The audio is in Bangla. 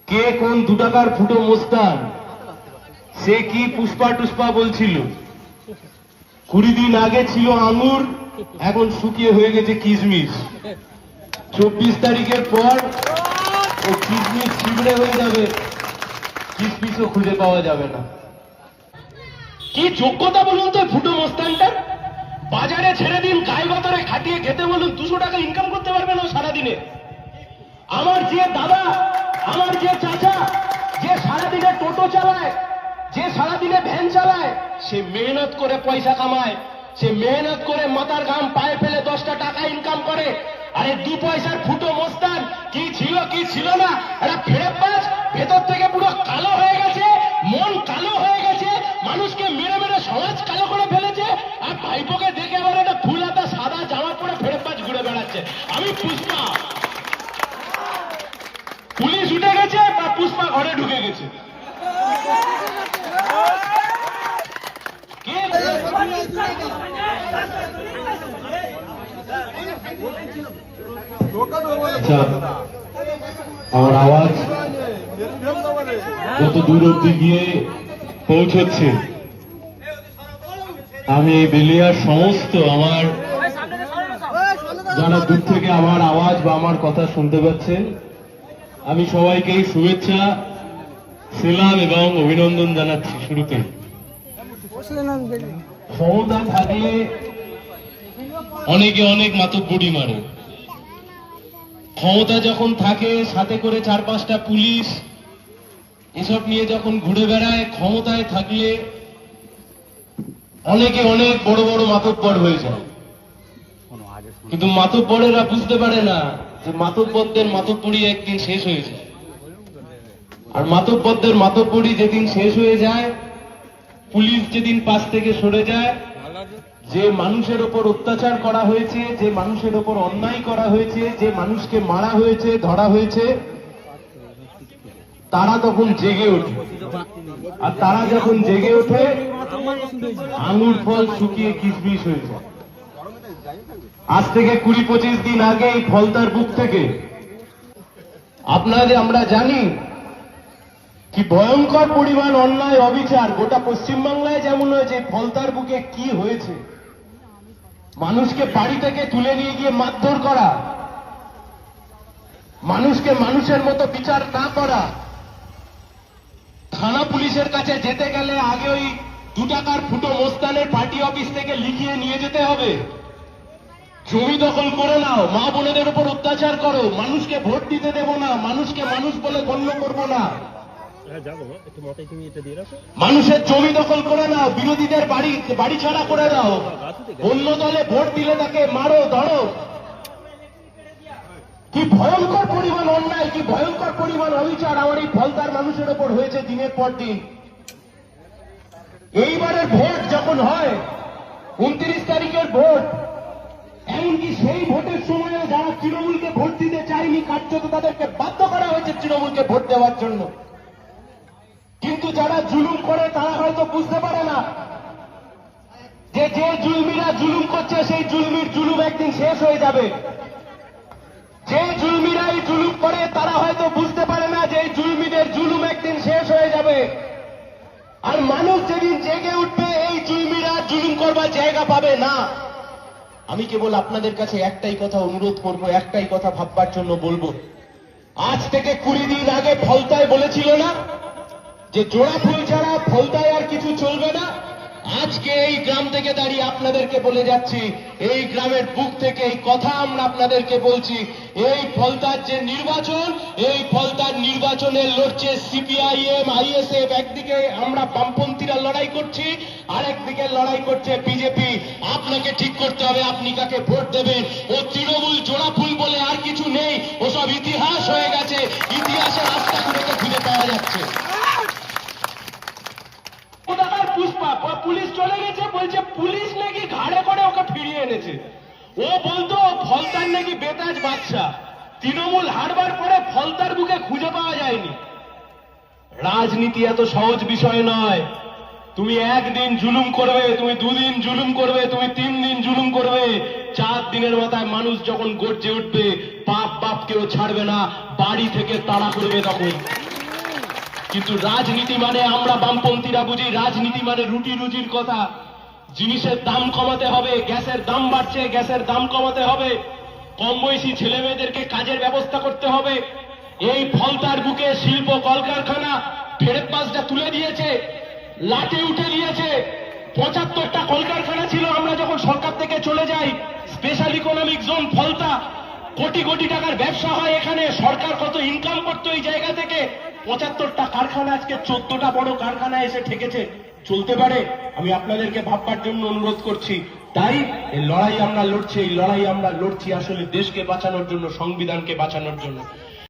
কে কোন 2 টাকার ফুটো মোস্তান, সে কি পুষ্পা টুষ্পা বলছিল। 20 দিন আগে ছিল আঙুর, এখন শুকিয়ে হয়ে গেছে কিশমিশ। 24 তারিখের পর ও কিশমিশ ছিবড়ে হয়ে যাবে, কিশমিশও খুঁজে পাওয়া যাবে না। কি যোগ্যতা বলুন তো ফুটো মোস্তানটার? বাজারে ছেড়ে দিন, গায়ে গতরে খাটিয়ে খেতে বলুন, 200 টাকা ইনকাম করতে পারবে না সারাদিনে। আমার যে দাদা, আমার যে চাচা, যে সারাদিনে টোটো চালায়, যে সারাদিনে ভ্যান চালায়, সে মেহনত করে পয়সা কামায়, সে মেহনত করে মাথার ঘাম পায়ে ফেলে 10টা টাকা ইনকাম করে। আরে 2 পয়সার ফুটো মোস্তান কি ছিল কি ছিল না, এরা ফেরতবাজ, ভেতর থেকে পুরো কালো হয়ে গেছে, মন কালো হয়ে গেছে, মানুষকে মেরে মেরে সমাজ কালো করে ফেলেছে। আর ভাইপোকে দেখে আবার একটা ফুল হাতা সাদা জামা পরে ফেরতবাজ ঘুরে বেড়াচ্ছে। আমি পুষ্পা, পুলিশ উঠে গেছে বা পুষ্পা ঘরে ঢুকে গেছে। আমার আওয়াজ যত দূর অব্দি গিয়ে পৌঁছচ্ছে, আমি এই বেলিয়ার সমস্ত আমার যারা দূর থেকে আমার আওয়াজ বা আমার কথা শুনতে পাচ্ছেন, আমি সবাইকেই শুভেচ্ছা, সালাম এবং অভিনন্দন জানাচ্ছি। শুরুতে ক্ষমতা থাকলে অনেকে অনেক মাতব্বরি মারে, ক্ষমতা যখন থাকে সাথে করে 4-5টা পুলিশ এসব নিয়ে যখন ঘুরে বেড়ায়, ক্ষমতায় থাকলে অনেকে অনেক বড় বড় মাতব্বর হয়ে যায়। কিন্তু মাতব্বরেরা বুঝতে পারে না যে মাতব্বরদের মাতব্বরি একদিন শেষ হয়ে যায়। আর মাতব্বরদের মাতব্বরি যেদিন শেষ হয়ে যায়, পুলিশ যেদিন পাশ থেকে সরে যায়, যে মানুষের ওপর অত্যাচার করা হয়েছে, যে মানুষের ওপর অন্যায় করা হয়েছে, যে মানুষকে মারা হয়েছে, ধরা হয়েছে, তারা তখন জেগে ওঠে। আর তারা যখন জেগে ওঠে, আঙুর ফল শুকিয়ে কিশমিশ হয়ে যায়। আজ থেকে 20-25 দিন আগে এই ফলতার বুক থেকে আমরা জানি কি ভয়ঙ্কর পরিমাণ অন্যায় অবিচার গোটা পশ্চিমবাংলায় যেমন হয়েছে, ফলতার বুকে কি হয়েছে। মানুষকে বাড়ি থেকে তুলে নিয়ে গিয়ে মারধর করা, মানুষকে মানুষের মতো বিচার না করা, থানা পুলিশের কাছে যেতে গেলে আগে ওই 2 টাকার ফুটো মোস্তানের পার্টি অফিস থেকে লিখিয়ে নিয়ে যেতে হবে। জমি দখল করে নাও, মা বোনেদের উপর অত্যাচার করো, মানুষকে ভোট দিতে দেব না, মানুষকে মানুষ বলে গণ্য করবো না, মানুষের জমি দখল করে নাও, বিরোধীদের বাড়ি ছাড়া করে দাও, অন্য দলে ভোট দিলে তাকে মারো ধরো। কি ভয়ঙ্কর পরিমাণ অন্যায়, কি ভয়ঙ্কর পরিমাণ অবিচার আমার এই ফলতার মানুষের ওপর হয়েছে দিনের পর দিন। এইবারের ভোট যখন হয়, 29 তারিখের ভোট, এমনকি সেই ভোটের সময় যারা তৃণমূলকে ভোট দিতে চায়নি, কার্যত তাদেরকে বাধ্য করা হয়েছে তৃণমূলকে ভোট দেওয়ার জন্য। কিন্তু যারা জুলুম করে তারা হয়তো বুঝতে পারে না যে যে জুলমিরা জুলুম করছে, সেই জুলমির জুলুম একদিন শেষ হয়ে যাবে। যে জুলমিরা এই জুলুম করে তারা হয়তো বুঝতে পারে না যে এই জুলমিদের জুলুম একদিন শেষ হয়ে যাবে। আর মানুষ যেদিন জেগে উঠবে, এই জুলমিরা জুলুম করবার জায়গা পাবে না। আমি কেবল আপনাদের কাছে একটাই কথা অনুরোধ করব, একটাই কথা ভাববার জন্য বলবো। আজ থেকে 20 দিন আগে ফলতায় বলেছিল না যে জোড়া ফুল ছাড়া ফলতায় আর কিছু চলবে না। আজকে এই গ্রাম থেকে দাঁড়িয়ে আপনাদেরকে বলে যাচ্ছি, এই গ্রামের বুক থেকে এই কথা আমরা আপনাদেরকে বলছি, এই ফলতার যে নির্বাচন, এই ফলতার নির্বাচনে লড়ছে সিপিআইএম, আইএসএফ, একদিকে আমরা বামপন্থীরা লড়াই করছি, আরেকদিকে লড়াই করছে বিজেপি। আপনাকে ঠিক করতে হবে আপনি কাকে ভোট দেবেন। ও তৃণমূল জোড়া ফুল বলে আর কিছু নেই, ওসব ইতিহাস হয়ে গেছে, ইতিহাসের রাস্তাগুলোকে খুঁজে পাওয়া যাচ্ছে। পুষ্পা পুলিশ চলে গেছে, বলছে পুলিশ নাকি ঘাড়ে করে ওকে ফিরিয়ে এনেছে। ও বলতো ফলতার নাকি বেতাজ বাদশা, তৃণমূল হারবার পরে ফলতার বুকে খুঁজে পাওয়া যায়নি। রাজনীতি এত সহজ বিষয় নয়। তুমি একদিন জুলুম করবে, তুমি 2 দিন জুলুম করবে, তুমি 3 দিন জুলুম করবে, 4 দিনের মাথায় মানুষ যখন গর্জে উঠবে, বাপ কেউ ছাড়বে না, বাড়ি থেকে তাড়া করবে তখন। কিন্তু রাজনীতি মানে আমরা বামপন্থীরা বুঝি রাজনীতি মানে রুটি রুজির কথা। জিনিসের দাম কমাতে হবে, গ্যাসের দাম বাড়ছে, গ্যাসের দাম কমাতে হবে, কম বয়সী ছেলে মেয়েদেরকে কাজের ব্যবস্থা করতে হবে। এই ফলতার বুকে শিল্প কলকারখানা ফেরত পাসটা তুলে দিয়েছে, লাটে উঠে দিয়েছে। 75টা কলকারখানা ছিল আমরা যখন সরকার থেকে চলে যাই, special economic zone Falta, crore crore টাকার ব্যবসা হয় এখানে, সরকার কত ইনকাম করতো এই জায়গা থেকে। 75টা কারখানা আজকে 14টা বড় কারখানা এসে ঠেকেছে। চলতে পারে? আমি আপনাদেরকে ভাববার জন্য অনুরোধ করছি। তাই এই লড়াই আমরা লড়ছি, এই লড়াই আমরা লড়ছি আসলে দেশকে বাঁচানোর জন্য, সংবিধানকে বাঁচানোর জন্য।